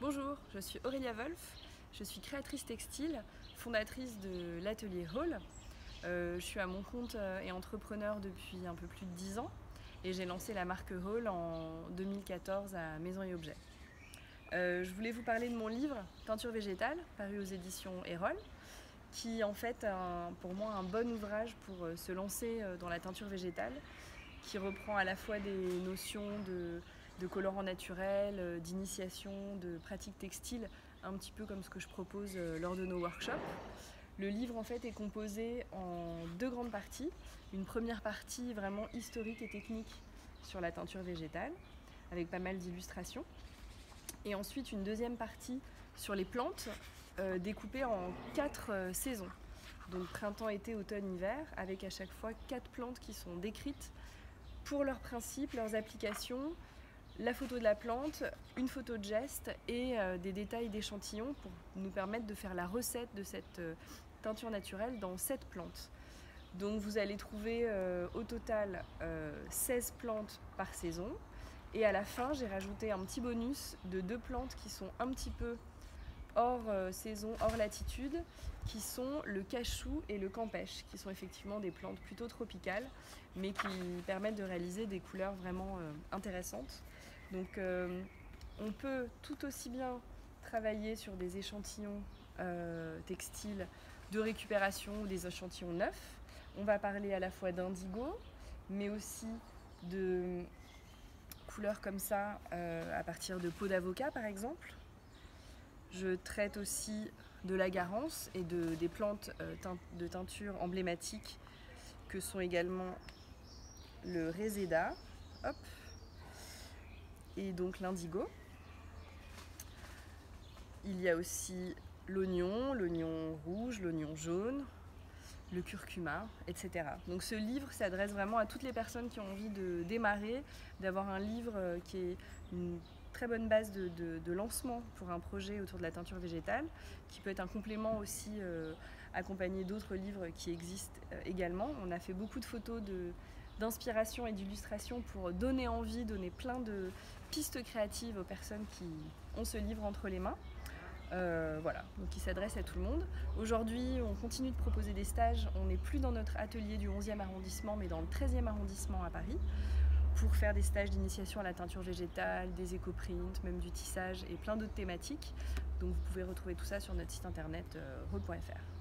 Bonjour, je suis Aurélia Wolf, je suis créatrice textile, fondatrice de l'atelier Hall. Je suis à mon compte et entrepreneur depuis un peu plus de 10 ans et j'ai lancé la marque Hall en 2014 à Maison et Objets. Je voulais vous parler de mon livre Teinture végétale, paru aux éditions Erol, qui en fait pour moi un bon ouvrage pour se lancer dans la teinture végétale, qui reprend à la fois des notions de colorants naturels, d'initiation, de pratiques textiles, un petit peu comme ce que je propose lors de nos workshops. Le livre en fait est composé en deux grandes parties. Une première partie vraiment historique et technique sur la teinture végétale, avec pas mal d'illustrations. Et ensuite une deuxième partie sur les plantes, découpées en 4 saisons. Donc printemps, été, automne, hiver, avec à chaque fois 4 plantes qui sont décrites pour leurs principes, leurs applications, la photo de la plante, une photo de geste et des détails d'échantillons pour nous permettre de faire la recette de cette teinture naturelle dans 7 plantes. Donc vous allez trouver au total 16 plantes par saison. Et à la fin, j'ai rajouté un petit bonus de 2 plantes qui sont un petit peu hors saison, hors latitude, qui sont le cachou et le campèche, qui sont effectivement des plantes plutôt tropicales, mais qui permettent de réaliser des couleurs vraiment intéressantes. Donc on peut tout aussi bien travailler sur des échantillons textiles de récupération ou des échantillons neufs. On va parler à la fois d'indigo, mais aussi de couleurs comme ça à partir de peau d'avocat par exemple. Je traite aussi de la garance et des plantes de teinture emblématiques que sont également le réséda, hop, et donc l'indigo. Il y a aussi l'oignon rouge, l'oignon jaune, le curcuma, etc. Donc ce livre s'adresse vraiment à toutes les personnes qui ont envie de démarrer, d'avoir un livre qui est une très bonne base de lancement pour un projet autour de la teinture végétale, qui peut être un complément aussi accompagné d'autres livres qui existent également. On a fait beaucoup de photos d'inspiration et d'illustration pour donner envie, donner plein de pistes créatives aux personnes qui ont ce livre entre les mains. Voilà, donc il s'adresse à tout le monde. Aujourd'hui, on continue de proposer des stages. On n'est plus dans notre atelier du 11e arrondissement, mais dans le 13e arrondissement à Paris, pour faire des stages d'initiation à la teinture végétale, des éco-prints, même du tissage et plein d'autres thématiques. Donc vous pouvez retrouver tout ça sur notre site internet hall.fr.